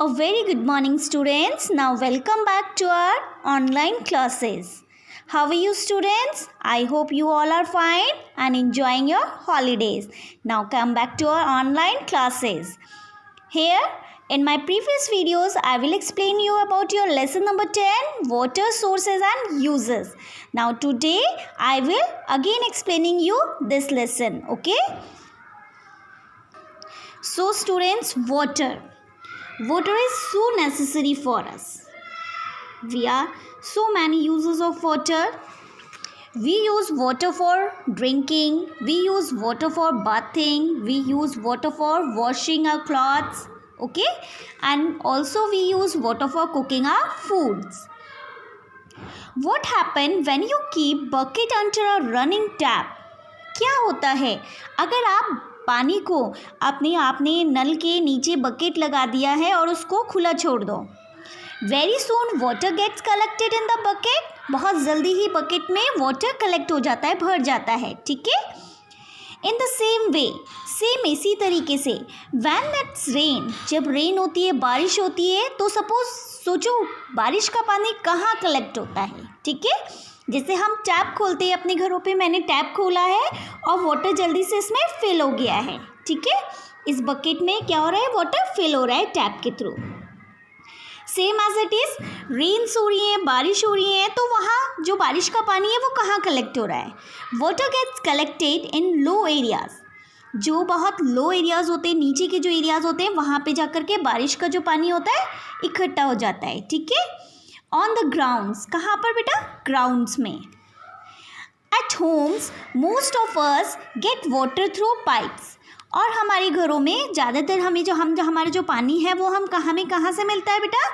A very good morning, students. Now welcome back to our online classes. How are you, students? I hope you all are fine and enjoying your holidays. Now come back to our online classes. Here in my previous videos, I will explain you about your lesson number 10, water sources and uses. Now today I will again explaining you this lesson, okay? So students, water is so necessary for us. We are so many uses of water. We use water for drinking, we use water for bathing, we use water for washing our clothes, okay? And also we use water for cooking our foods. What happen when you keep bucket under a running tap? क्या होता है अगर आप पानी को आपने नल के नीचे बकेट लगा दिया है और उसको खुला छोड़ दो. Very soon water gets collected in the bucket. बहुत जल्दी ही बकेट में वाटर कलेक्ट हो जाता है, भर जाता है, ठीक है. In the same way, same इसी तरीके से व्हेन दैट्स रेन, जब रेन होती है, बारिश होती है, तो सपोज सोचो बारिश का पानी कहाँ कलेक्ट होता है, ठीक है. जैसे हम टैप खोलते हैं अपने घरों पे, मैंने टैप खोला है और वाटर जल्दी से इसमें फिल हो गया है, ठीक है. इस बकेट में क्या हो रहा है, वाटर फिल हो रहा है टैप के through. Same as it is, rains हो रही है, बारिश हो रही है, तो वहाँ जो बारिश का पानी है वो कहाँ कलेक्ट हो रहा है. Water gets collected in low areas. जो बहुत लो एरियाज होते हैं, नीचे के जो एरियाज होते हैं, वहाँ पे जाकर के बारिश का जो पानी होता है इकट्ठा हो जाता है, ठीक है. ऑन द ग्राउंड्स, कहाँ पर बेटा, ग्राउंड्स में. Eight Holmes most of us get water through pipes. और हमारे घरों में ज़्यादातर हमारा जो पानी है वो हमें कहाँ से मिलता है बेटा,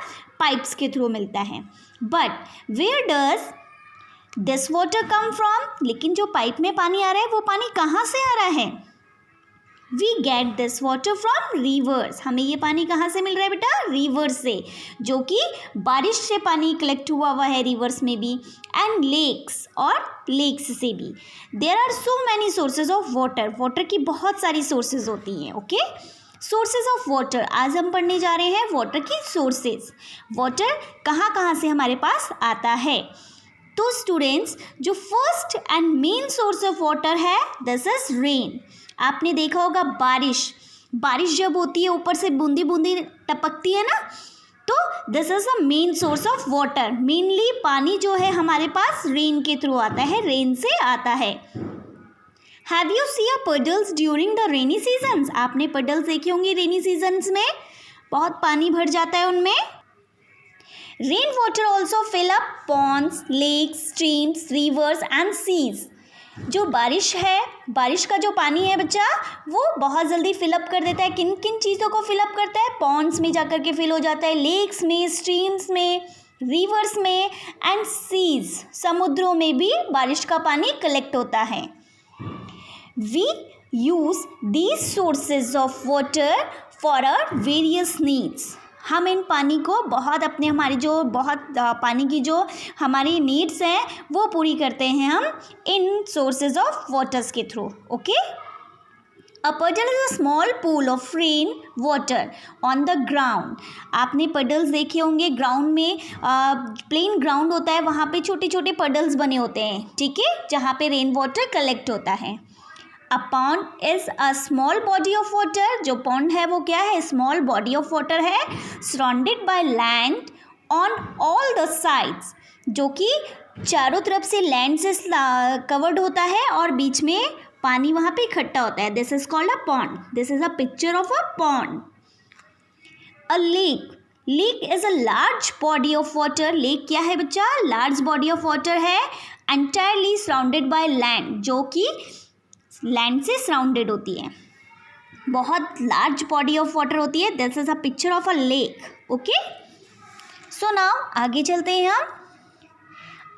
पाइप्स के थ्रू मिलता है. But where does this water come from. लेकिन जो पाइप में पानी आ रहा है वो पानी कहाँ से आ रहा है. We get this water from rivers. हमें ये पानी कहाँ से मिल रहा है बेटा, रिवर्स से, जो कि बारिश से पानी कलेक्ट हुआ है रिवर्स में भी, एंड लेक्स, और लेक्स से भी. There are so many sources of water. Water की बहुत सारी सोर्सेज होती हैं, ओके. सोर्सेज ऑफ वाटर, आज हम पढ़ने जा रहे हैं वाटर की सोर्सेज. वाटर कहाँ कहाँ से हमारे पास आता है. तो स्टूडेंट्स, जो first and main source of water है, दिस इज रेन. आपने देखा होगा बारिश जब होती है ऊपर से बूंदी बूंदी टपकती है ना, तो this is the main source of water. Mainly पानी जो है हमारे पास रेन के थ्रू आता है, रेन से आता है. Have you see a puddles during the rainy seasons. आपने puddles देखी होंगी रेनी सीजन्स में, बहुत पानी भर जाता है उनमें. Rain water also fill up ponds, lakes, streams, rivers and seas. जो बारिश है, बारिश का जो पानी है बच्चा, वो बहुत जल्दी फिलअप कर देता है. किन किन चीज़ों को फिलअप करता है, पॉन्ड्स में जाकर के फिल हो जाता है, लेक्स में, स्ट्रीम्स में, रिवर्स में, एंड सीज, समुद्रों में भी बारिश का पानी कलेक्ट होता है. We use these sources of water for our various needs. हम इन पानी को हमारी जो बहुत पानी की जो हमारी नीड्स हैं वो पूरी करते हैं हम इन सोर्सेज ऑफ वाटर्स के through, okay. A puddle is a small pool of rain water on the ground. आपने puddles देखे होंगे, ग्राउंड में प्लेन ग्राउंड होता है, वहाँ पे छोटे छोटे puddles बने होते हैं, ठीक है, जहाँ पे रेन वाटर कलेक्ट होता है. A pond is a small body of water. जो pond है वो क्या है, small body of water है, surrounded by land on all the sides. जो कि चारों तरफ से लैंड से कवर्ड होता है और बीच में पानी वहाँ पे इकट्ठा होता है. This is called a pond. This is a picture of a pond. A lake. Lake is a large body of water. Lake क्या है बच्चा, large body of water है, entirely surrounded by land. जो कि लैंड से surrounded होती है, बहुत लार्ज बॉडी ऑफ वाटर होती है. This is a picture of a lake, okay. So now आगे चलते हैं हम.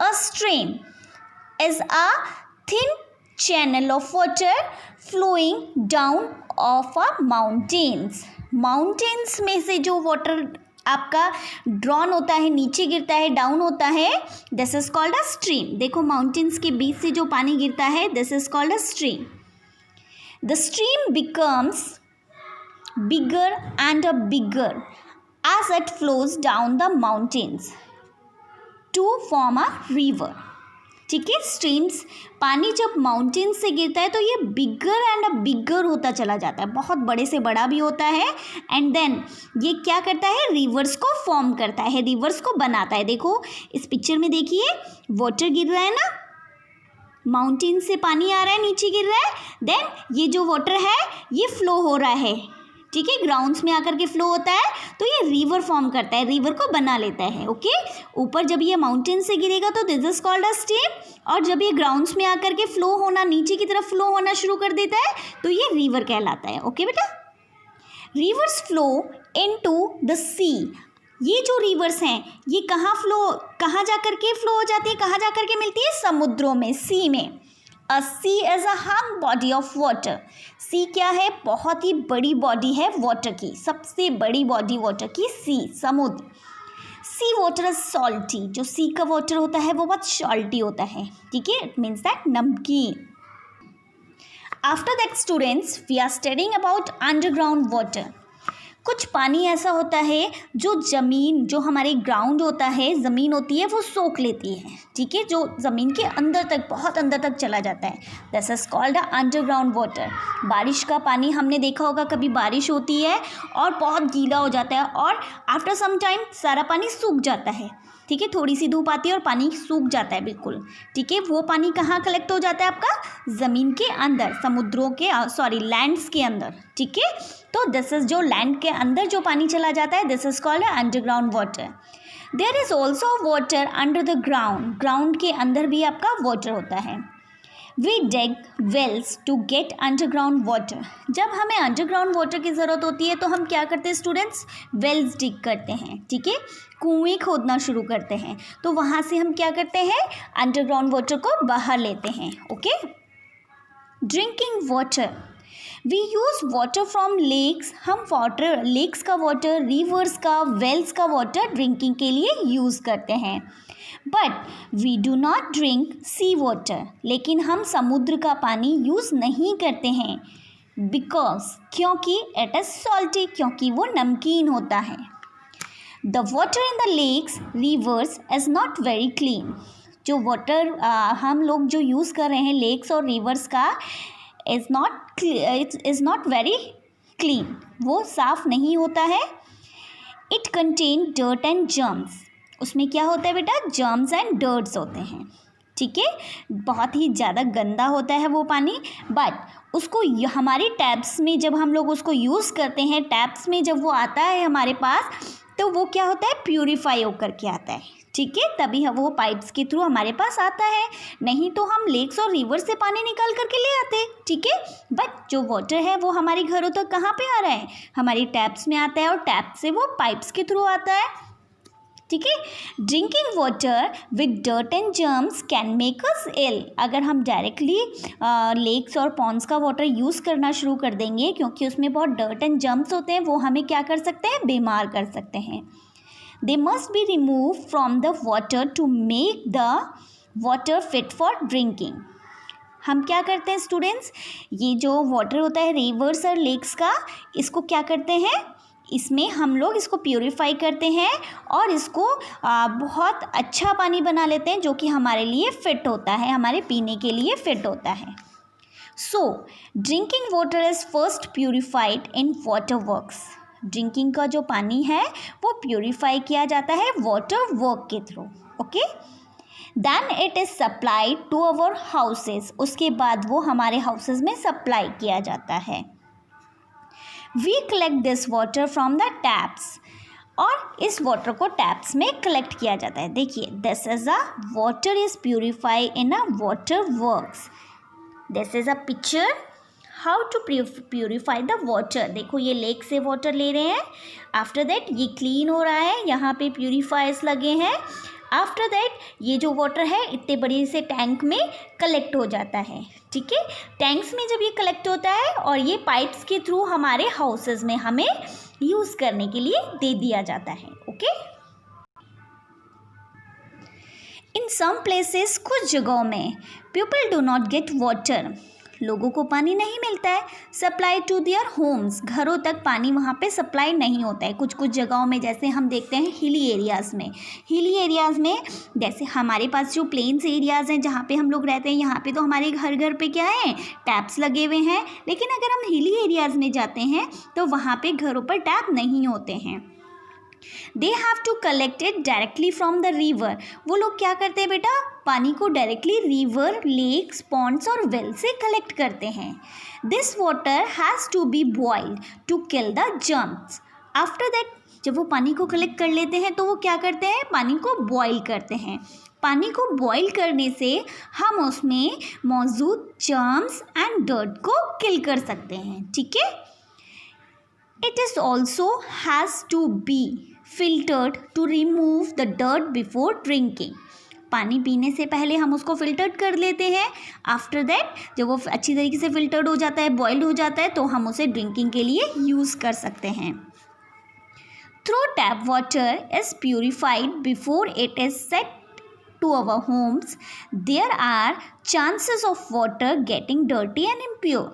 A stream is a thin channel of water flowing down of a mountains. Mountains में से जो वाटर आपका ड्रॉन होता है, नीचे गिरता है, डाउन होता है, this is called a stream. देखो माउंटेन्स के बीच से जो पानी गिरता है, this is called a stream. The stream becomes bigger and a bigger. as it flows down the mountains to form a river. ठीक है, स्ट्रीम्स, पानी जब माउंटेन से गिरता है तो ये बिगर एंड बिगर होता चला जाता है, बहुत बड़े से बड़ा भी होता है, एंड देन ये क्या करता है, रिवर्स को फॉर्म करता है, रिवर्स को बनाता है. देखो इस पिक्चर में देखिए, वाटर गिर रहा है ना, माउंटेन से पानी आ रहा है, नीचे गिर रहा है, देन ये जो वाटर है ये फ्लो हो रहा है. ठीक है, ग्राउंड्स में आकर के फ्लो होता है तो ये रिवर फॉर्म करता है, रिवर को बना लेता है. ओके, ऊपर जब ये माउंटेन से गिरेगा तो this is called a stream, और जब ये ग्राउंड्स में आकर के फ्लो होना, नीचे की तरफ फ्लो होना शुरू कर देता है तो ये रिवर कहलाता है. ओके बेटा, रिवर्स फ्लो इनटू द सी. ये जो रिवर्स हैं ये कहाँ जा कर के फ्लो हो जाती है, कहाँ जा कर के मिलती है, समुद्रों में, सी में. A sea is a huge body of water. Sea क्या है, बहुत ही बड़ी बॉडी है वाटर की, सबसे बड़ी बॉडी वाटर की सी, समुद्र. सी वाटर इज सॉल्टी. जो सी का वाटर होता है वो बहुत सॉल्टी होता है. ठीक है, इट मीन्स दैट नमकीन. After that students we are studying about underground water. कुछ पानी ऐसा होता है जो ज़मीन, जो हमारे ग्राउंड होता है, ज़मीन होती है, वो सोख लेती है. ठीक है, जो ज़मीन के अंदर तक, बहुत अंदर तक चला जाता है, this is called a underground water. बारिश का पानी हमने देखा होगा, कभी बारिश होती है और बहुत गीला हो जाता है और आफ्टर सम टाइम सारा पानी सूख जाता है. ठीक है, थोड़ी सी धूप आती है और पानी सूख जाता है बिल्कुल. ठीक है, वो पानी कहाँ कलेक्ट हो जाता है, आपका ज़मीन के अंदर, समुद्रों के, लैंड्स के अंदर. ठीक है, तो दिस इज जो लैंड के अंदर जो पानी चला जाता है, this is called underground water. There is also water under the ground. Ground के अंदर भी आपका वाटर होता है. We dig wells to get underground water. जब हमें अंडरग्राउंड वाटर की ज़रूरत होती है तो हम क्या करते हैं स्टूडेंट्स, वेल्स डिग करते हैं. ठीक है, कुएं खोदना शुरू करते हैं, तो वहाँ से हम क्या करते हैं, अंडरग्राउंड वाटर को बाहर लेते हैं. Okay, drinking water. We use water from lakes. हम वाटर, लेक्स का वाटर, रिवर्स का, वेल्स का वाटर ड्रिंकिंग के लिए यूज़ करते हैं. But we do not drink sea water. लेकिन हम समुद्र का पानी यूज़ नहीं करते हैं. बिकॉज, क्योंकि इट इज़ सॉल्टी, क्योंकि वो नमकीन होता है. The water in the lakes, rivers is not very clean. जो वाटर हम लोग जो यूज़ कर रहे हैं लेक्स और रिवर्स का, इज़ नॉट वेरी क्लीन, वो साफ़ नहीं होता है. It contain dirt and germs. उसमें क्या होता है बेटा, जर्म्स एंड डर्ट्स होते हैं. ठीक है, बहुत ही ज़्यादा गंदा होता है वो पानी. बट उसको हमारी टैप्स में जब हम लोग उसको यूज़ करते हैं, टैप्स में जब वो आता है हमारे पास, तो वो क्या होता है, प्यूरीफाई होकर के आता है. ठीक है, तभी वो पाइप्स के थ्रू हमारे पास आता है, नहीं तो हम लेक्स और रिवर से पानी निकाल करके ले आते. ठीक है, बट जो वाटर है वो हमारे घरों तक कहाँ पे आ रहा है, हमारी टैप्स में आता है, और टैप से वो पाइप्स के थ्रू आता है. ठीक है, drinking water with dirt and germs can make us ill. अगर हम डायरेक्टली लेक्स और पॉन्ड्स का वाटर यूज़ करना शुरू कर देंगे, क्योंकि उसमें बहुत डर्ट एंड जर्म्स होते हैं, वो हमें क्या कर सकते हैं, बीमार कर सकते हैं. They must be remove from the water to make the water fit for drinking. हम क्या करते हैं स्टूडेंट्स, ये जो वाटर होता है रिवर्स और लेक्स का, इसको क्या करते हैं, इसमें हम लोग इसको प्यूरीफाई करते हैं और इसको बहुत अच्छा पानी बना लेते हैं, जो कि हमारे लिए फ़िट होता है, हमारे पीने के लिए फ़िट होता है. So drinking water is first purified in water works. Drinking का जो पानी है वो प्यूरीफाई किया जाता है वाटर वर्क के through. Okay, then it is supplied to our houses. उसके बाद वो हमारे हाउसेस में सप्लाई किया जाता है. We collect this water from the taps. और इस वाटर को टैप्स में कलेक्ट किया जाता है. देखिए, this is a water is purify in a water works. This is a picture how to purify the water. देखो, ये लेक से वाटर ले रहे हैं, आफ्टर दैट ये क्लीन हो रहा है, यहाँ पे प्यूरीफायर्स लगे हैं. आफ्टर दैट ये जो वाटर है इतने बड़े से टैंक में कलेक्ट हो जाता है. ठीक है, टैंक्स में जब ये कलेक्ट होता है और ये पाइप्स के थ्रू हमारे हाउसेस में हमें यूज़ करने के लिए दे दिया जाता है. ओके, इन सम प्लेसेस, कुछ जगहों में people do not get water. लोगों को पानी नहीं मिलता है। सप्लाई टू देयर होम्स, घरों तक पानी वहाँ पे सप्लाई नहीं होता है। कुछ कुछ जगहों में जैसे हम देखते हैं हिली एरियाज़ में जैसे हमारे पास जो प्लेन्स एरियाज़ हैं जहाँ पे हम लोग रहते हैं, यहाँ पे तो हमारे घर घर पे क्या है, टैप्स लगे हुए हैं। लेकिन अगर हम हिली एरियाज़ में जाते हैं तो वहाँ पे घरों पर टैप नहीं होते हैं। They have to collect it directly from the river, वो लोग क्या करते हैं बेटा, पानी को डायरेक्टली रिवर, लेक्स, पॉन्ड्स और वेल से कलेक्ट करते हैं। This water has to be boiled to kill the germs. After that जब वो पानी को कलेक्ट कर लेते हैं तो वो क्या करते हैं, पानी को बॉईल करते हैं। पानी को बॉईल करने से हम उसमें मौजूद जर्म्स एंड डर्ट को किल कर सकते हैं, ठीक है। It is also has to be filtered to remove the dirt before drinking. पानी पीने से पहले हम उसको फिल्टर्ड कर लेते हैं। आफ्टर दैट जब वो अच्छी तरीके से फिल्टर्ड हो जाता है, बॉइल्ड हो जाता है, तो हम उसे ड्रिंकिंग के लिए यूज़ कर सकते हैं। Through tap water is purified before it is set to our homes, there are chances of water getting dirty and impure.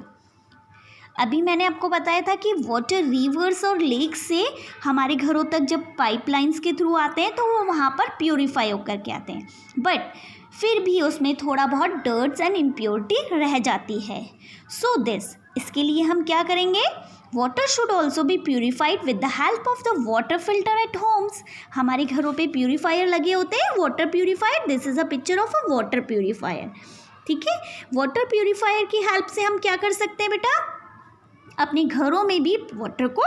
अभी मैंने आपको बताया था कि वाटर रिवर्स और लेक्स से हमारे घरों तक जब पाइपलाइंस के थ्रू आते हैं तो वो वहाँ पर प्यूरिफाई होकर के आते हैं, बट फिर भी उसमें थोड़ा बहुत डर्ट्स एंड इम्प्योरिटी रह जाती है। सो इसके लिए हम क्या करेंगे, water should also be purified with the help of the water filter eight Holmes. हमारे घरों पे प्यूरिफायर लगे होते हैं, water purifier. This is a picture of a water purifier, ठीक है। वाटर प्यूरिफायर की हेल्प से हम क्या कर सकते हैं बेटा, अपने घरों में भी वाटर को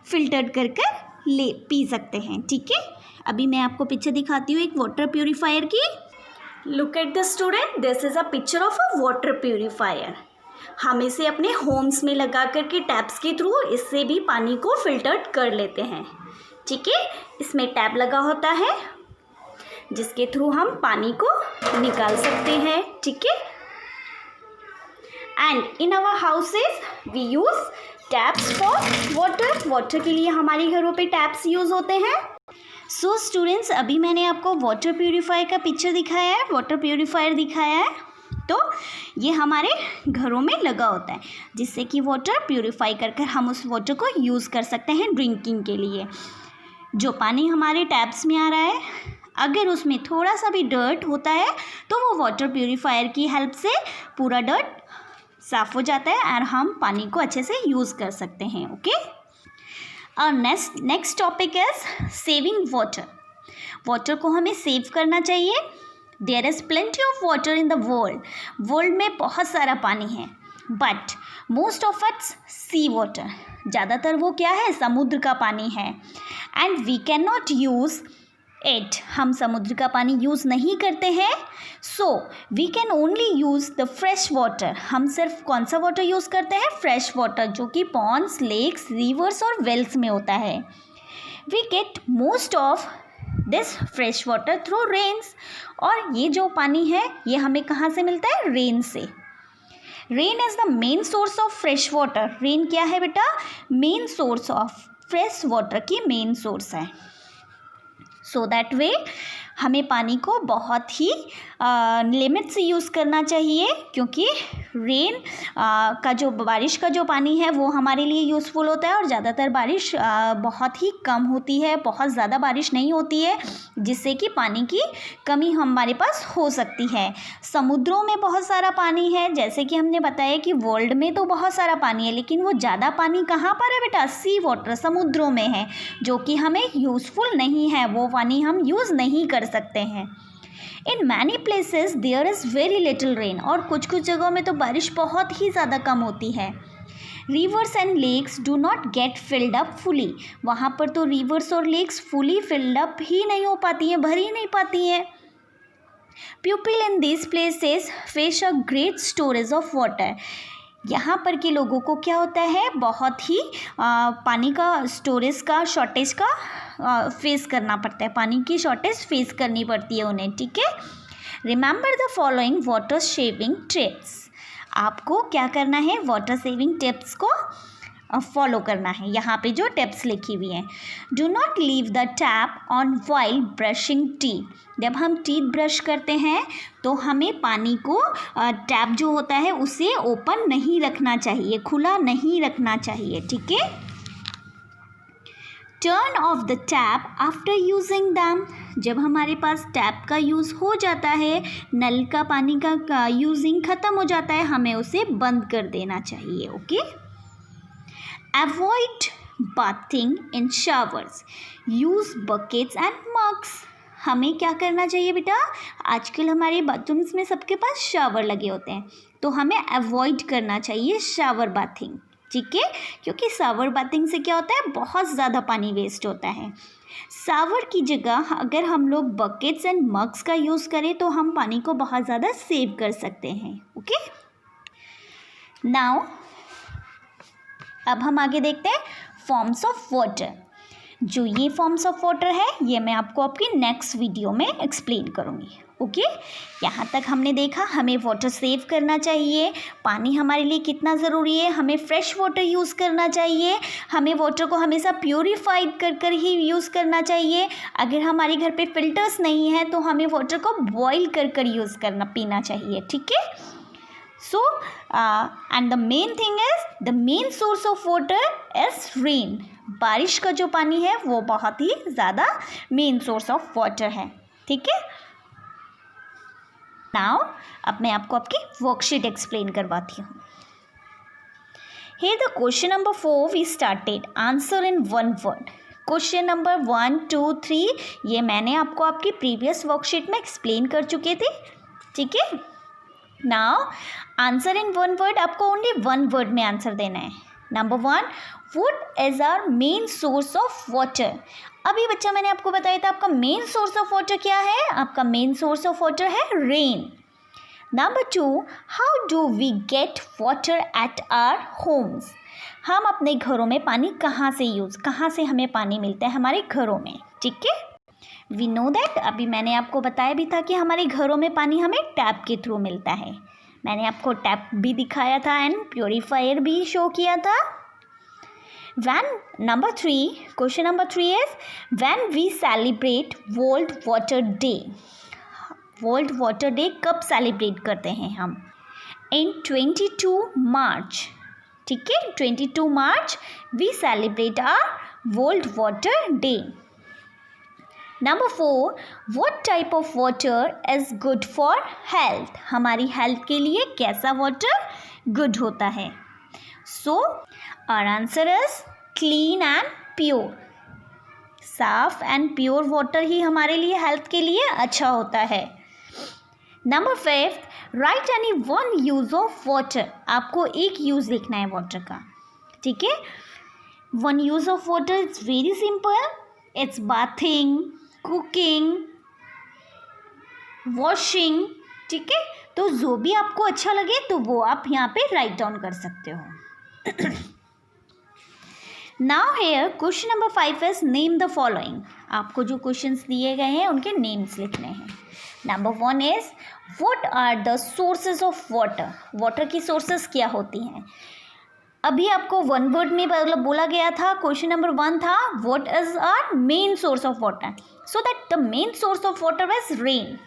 फिल्टर कर कर ले पी सकते हैं, ठीक है। अभी मैं आपको पिक्चर दिखाती हूँ एक वाटर प्यूरिफायर की। Look at the student, this is a picture of a water purifier. हम इसे अपने होम्स में लगा करके टैप्स के थ्रू इससे भी पानी को फिल्टर्ड कर लेते हैं, ठीक है। इसमें टैप लगा होता है जिसके थ्रू हम पानी को निकाल सकते हैं, ठीक है। And in our houses we use taps for water के लिए हमारे घरों पे टैप्स यूज़ होते हैं। सो स्टूडेंट्स, अभी मैंने आपको वाटर प्यूरिफायर का पिक्चर दिखाया है, वाटर प्यूरिफायर दिखाया है। तो ये हमारे घरों में लगा होता है जिससे कि वाटर प्यूरिफाई कर कर हम उस वाटर को यूज़ कर सकते हैं ड्रिंकिंग के लिए। जो पानी हमारे टैप्स में आ रहा है, अगर उसमें थोड़ा सा भी डर्ट होता है तो वो वाटर प्यूरिफायर की हेल्प से पूरा डर्ट साफ़ हो जाता है और हम पानी को अच्छे से यूज़ कर सकते हैं, ओके। और next topic is saving water. Water को हमें सेव करना चाहिए। There is plenty of water in the world में बहुत सारा पानी है, but most of it's sea water. ज़्यादातर वो क्या है, समुद्र का पानी है। And we can not use it, हम समुद्र का पानी यूज़ नहीं करते हैं। So we can only use the fresh water. हम सिर्फ कौन सा वाटर यूज़ करते हैं, फ्रेश वाटर, जो कि पॉन्ड्स, लेक्स, रिवर्स और वेल्स में होता है। We get most of this fresh water through rains. और ये जो पानी है ये हमें कहाँ से मिलता है, रेन से। Rain is the main source of fresh water. Rain क्या है बेटा, main source of fresh water की मेन सोर्स है। सो दैट वे हमें पानी को बहुत ही लिमिट से यूज़ करना चाहिए, क्योंकि रेन का जो बारिश का जो पानी है वो हमारे लिए यूज़फुल होता है। और ज़्यादातर बारिश बहुत ही कम होती है, बहुत ज़्यादा बारिश नहीं होती है, जिससे कि पानी की कमी हमारे पास हो सकती है। समुद्रों में बहुत सारा पानी है, जैसे कि हमने बताया कि वर्ल्ड में तो बहुत सारा पानी है, लेकिन वो ज़्यादा पानी कहाँ पर है बेटा, सी वाटर, समुद्रों में है, जो कि हमें यूज़फुल नहीं है, वो पानी हम यूज़ नहीं कर सकते हैं। In many places there is very little rain. और कुछ कुछ जगहों में तो बारिश बहुत ही ज़्यादा कम होती है। Rivers and lakes do not get filled up fully. वहाँ पर तो रिवर्स और लेक्स फुली फिल्ड अप ही नहीं हो पाती हैं, भर ही नहीं पाती हैं। People in this places face a great storage of water. यहाँ पर के लोगों को क्या होता है, बहुत ही पानी का स्टोरेज का शॉर्टेज का फेस करना पड़ता है, पानी की शॉर्टेज फेस करनी पड़ती है उन्हें, ठीक है। Remember the following water saving tips. आपको क्या करना है, वाटर सेविंग टिप्स को फॉलो करना है, यहाँ पे जो टिप्स लिखी हुई हैं। Do not leave the tap on while brushing teeth. जब हम टीथ ब्रश करते हैं तो हमें पानी को टैप जो होता है उसे ओपन नहीं रखना चाहिए, खुला नहीं रखना चाहिए, ठीक है। Turn off the tap after using them. जब हमारे पास टैप का यूज़ हो जाता है, नल का पानी का यूजिंग ख़त्म हो जाता है, हमें उसे बंद कर देना चाहिए, okay. Avoid bathing in showers, use buckets and mugs. हमें क्या करना चाहिए बेटा, आजकल हमारे बाथरूम्स में सबके पास शावर लगे होते हैं, तो हमें अवॉइड करना चाहिए शावर बाथिंग, ठीक है, क्योंकि शावर बाथिंग से क्या होता है, बहुत ज़्यादा पानी वेस्ट होता है। शावर की जगह अगर हम लोग बकेट्स एंड मग्स का यूज़ करें तो हम पानी को बहुत ज़्यादा सेव कर सकते हैं, ओके। नाउ अब हम आगे देखते हैं फॉर्म्स ऑफ वाटर। जो ये फॉर्म्स ऑफ वाटर है ये मैं आपको आपकी नेक्स्ट वीडियो में एक्सप्लेन करूँगी, ओके। यहाँ तक हमने देखा हमें वाटर सेव करना चाहिए, पानी हमारे लिए कितना ज़रूरी है, हमें फ्रेश वाटर यूज़ करना चाहिए, हमें वाटर को हमेशा प्योरीफाइड कर कर ही यूज़ करना चाहिए। अगर हमारे घर पे फिल्टर्स नहीं है तो हमें वाटर को बॉईल कर कर यूज़ करना पीना चाहिए, ठीक है। So and the main thing is the main source of water is rain. बारिश का जो पानी है वो बहुत ही ज़्यादा मेन सोर्स ऑफ वाटर है, ठीक है। नाउ अब मैं आपको आपकी वर्कशीट एक्सप्लेन करवाती हूँ। Here the question number 4 we started answer in one word. Question number 1, 2, 3 ये मैंने आपको आपकी प्रीवियस वर्कशीट में एक्सप्लेन कर चुके थे, ठीक है। Now answer in one word, आपको ओनली वन वर्ड में आंसर देना है। Number 1, what is our main source of water. अभी बच्चा मैंने आपको बताया था आपका मेन सोर्स ऑफ वाटर क्या है, आपका मेन सोर्स ऑफ वाटर है rain. Number 2, how do we get water at our homes. हम अपने घरों में पानी कहाँ से हमें पानी मिलता है हमारे घरों में, ठीक है। वी नो दैट, अभी मैंने आपको बताया भी था कि हमारे घरों में पानी हमें टैप के थ्रू मिलता है। मैंने आपको टैप भी दिखाया था एंड प्योरीफायर भी शो किया था। Number 3, question number 3 is when we celebrate world water day. World water day कब सेलिब्रेट करते हैं हम, इन 22 मार्च, ठीक है। 22 March we celebrate our world water day. Number 4, what type of water is good for health. हमारी health के लिए कैसा वाटर गुड होता है। So our answer is clean and pure. साफ एंड प्योर वाटर ही हमारे लिए हेल्थ के लिए अच्छा होता है। Number 5, right any one use of water. आपको एक यूज़ लिखना है वाटर का, ठीक है। One use of water is very simple, it's bathing, cooking, washing, ठीक है। तो जो भी आपको अच्छा लगे तो वो आप यहाँ पे राइट डाउन कर सकते हो। Now here question number 5 is name the following. आपको जो क्वेश्चंस दिए गए हैं उनके नेम्स लिखने हैं। Number 1 is what are the sources of water. Water की सोर्सेज क्या होती हैं। अभी आपको वन वर्ड में बोला गया था, क्वेश्चन नंबर 1 था what is our main source of water, so that the main source of water is rain.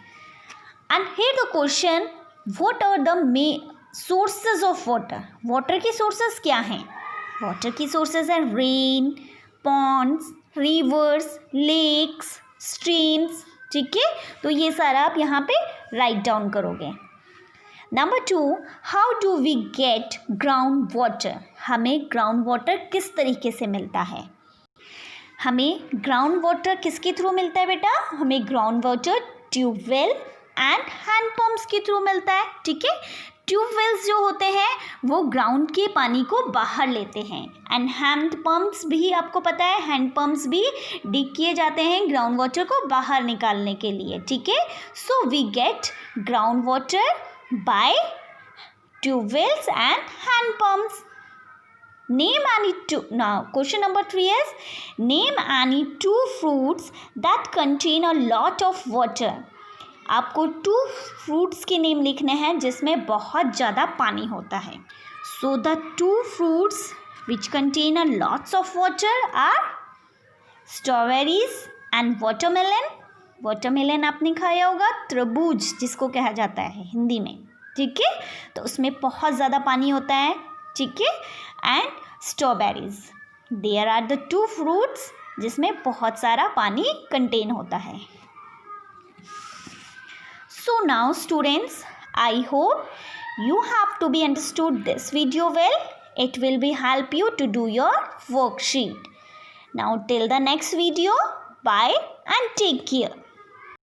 And here the question what are the main sources of water. Water की sources क्या हैं। Water की sources हैं rain, ponds, rivers, lakes, streams, ठीक है। तो ये सारा आप यहाँ पे राइट डाउन करोगे। Number 2, how do we get ground water. हमें ग्राउंड वाटर किस तरीके से मिलता है। हमें ग्राउंड वाटर किसके थ्रू मिलता है बेटा, हमें ground water tubewell and hand pumps के थ्रू मिलता है, ठीक है। ट्यूबवेल्स जो होते हैं वो ग्राउंड के पानी को बाहर लेते हैं एंड हैंड पंप्स भी आपको पता है, हैंड पंप्स भी डिग किए जाते हैं ग्राउंड वाटर को बाहर निकालने के लिए, ठीक है। So we get ground water by tubewells and hand pumps. Name any two. Now question number 3 is name any 2 fruits that contain a lot of water. आपको 2 fruits के नेम लिखने हैं जिसमें बहुत ज़्यादा पानी होता है। So the 2 fruits which contain a lots of water are strawberries and watermelon. Watermelon आपने खाया होगा, तरबूज जिसको कहा जाता है हिंदी में, ठीक है, तो उसमें बहुत ज़्यादा पानी होता है, ठीक है, and strawberries, there are the two fruits जिसमें बहुत सारा पानी कंटेन होता है. So now students, I hope you have to be understood this video well. It will be help you to do your worksheet. Now till the next video, bye and take care.